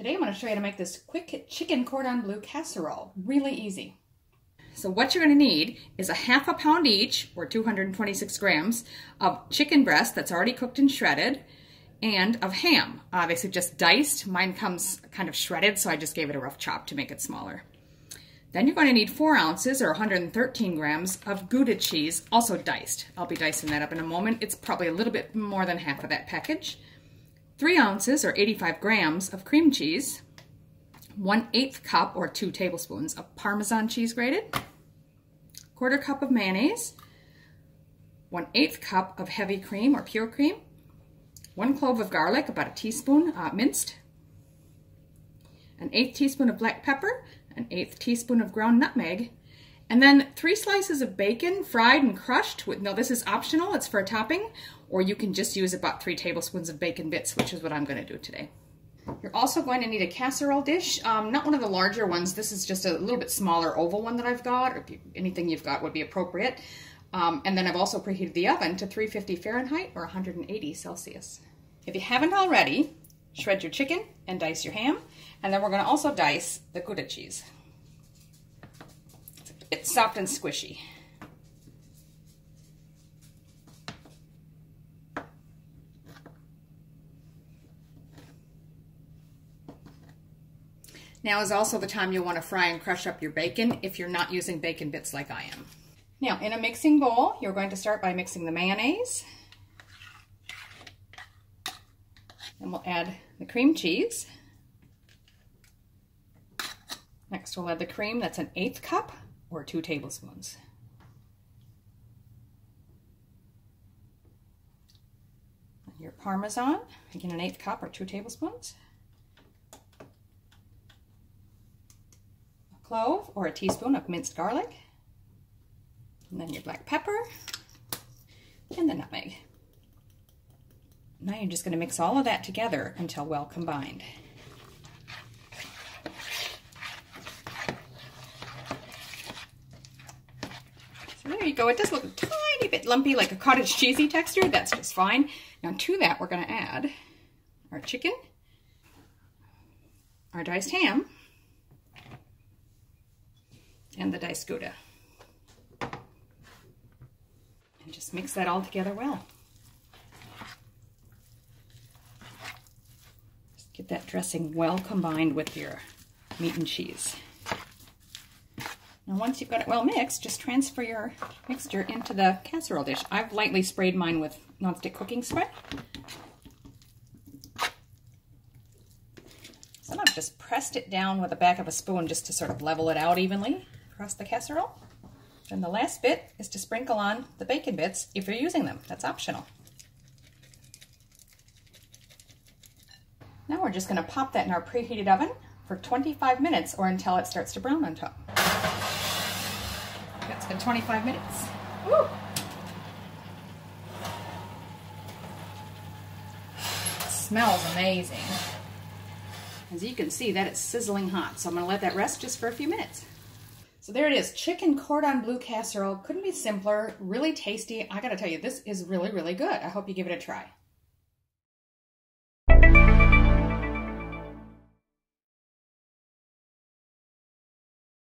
Today I'm going to show you how to make this quick chicken cordon bleu casserole. Really easy. So what you're going to need is a half a pound each, or 226 grams, of chicken breast that's already cooked and shredded, and of ham. Obviously just diced. Mine comes kind of shredded, so I just gave it a rough chop to make it smaller. Then you're going to need 4 ounces, or 113 grams, of Gouda cheese, also diced. I'll be dicing that up in a moment. It's probably a little bit more than half of that package. 3 ounces, or 85 grams, of cream cheese. 1/8 cup, or 2 tablespoons, of parmesan cheese grated. 1/4 cup of mayonnaise. 1/8 cup of heavy cream, or pure cream. 1 clove of garlic, about a teaspoon, minced. 1/8 teaspoon of black pepper. 1/8 teaspoon of ground nutmeg, and then 3 slices of bacon, fried and crushed. Now this is optional, it's for a topping, or you can just use about 3 tablespoons of bacon bits, which is what I'm going to do today. You're also going to need a casserole dish, not one of the larger ones. This is just a little bit smaller oval one that I've got, or anything you've got would be appropriate. And then I've also preheated the oven to 350 Fahrenheit or 180 Celsius. If you haven't already, shred your chicken and dice your ham. And then we're going to also dice the Gouda cheese. It's a bit soft and squishy. Now is also the time you'll want to fry and crush up your bacon if you're not using bacon bits like I am. Now in a mixing bowl, you're going to start by mixing the mayonnaise. And we'll add the cream cheese. Next we'll add the cream, that's 1/8 cup or 2 tablespoons. And your parmesan, again 1/8 cup or 2 tablespoons. A clove or a teaspoon of minced garlic. And then your black pepper and the nutmeg. Now you're just going to mix all of that together until well combined. So there you go. It does look a tiny bit lumpy, like a cottage cheesy texture. That's just fine. Now to that we're going to add our chicken, our diced ham, and the diced Gouda. And just mix that all together well. Get that dressing well combined with your meat and cheese. Now once you've got it well mixed, just transfer your mixture into the casserole dish. I've lightly sprayed mine with nonstick cooking spray. So I've just pressed it down with the back of a spoon just to sort of level it out evenly across the casserole. And the last bit is to sprinkle on the bacon bits if you're using them. That's optional. Now we're just going to pop that in our preheated oven for 25 minutes or until it starts to brown on top. It's been 25 minutes. Woo! It smells amazing. As you can see, that is sizzling hot, so I'm going to let that rest just for a few minutes. So there it is, chicken cordon bleu casserole. Couldn't be simpler, really tasty. I got to tell you, this is really, really good. I hope you give it a try.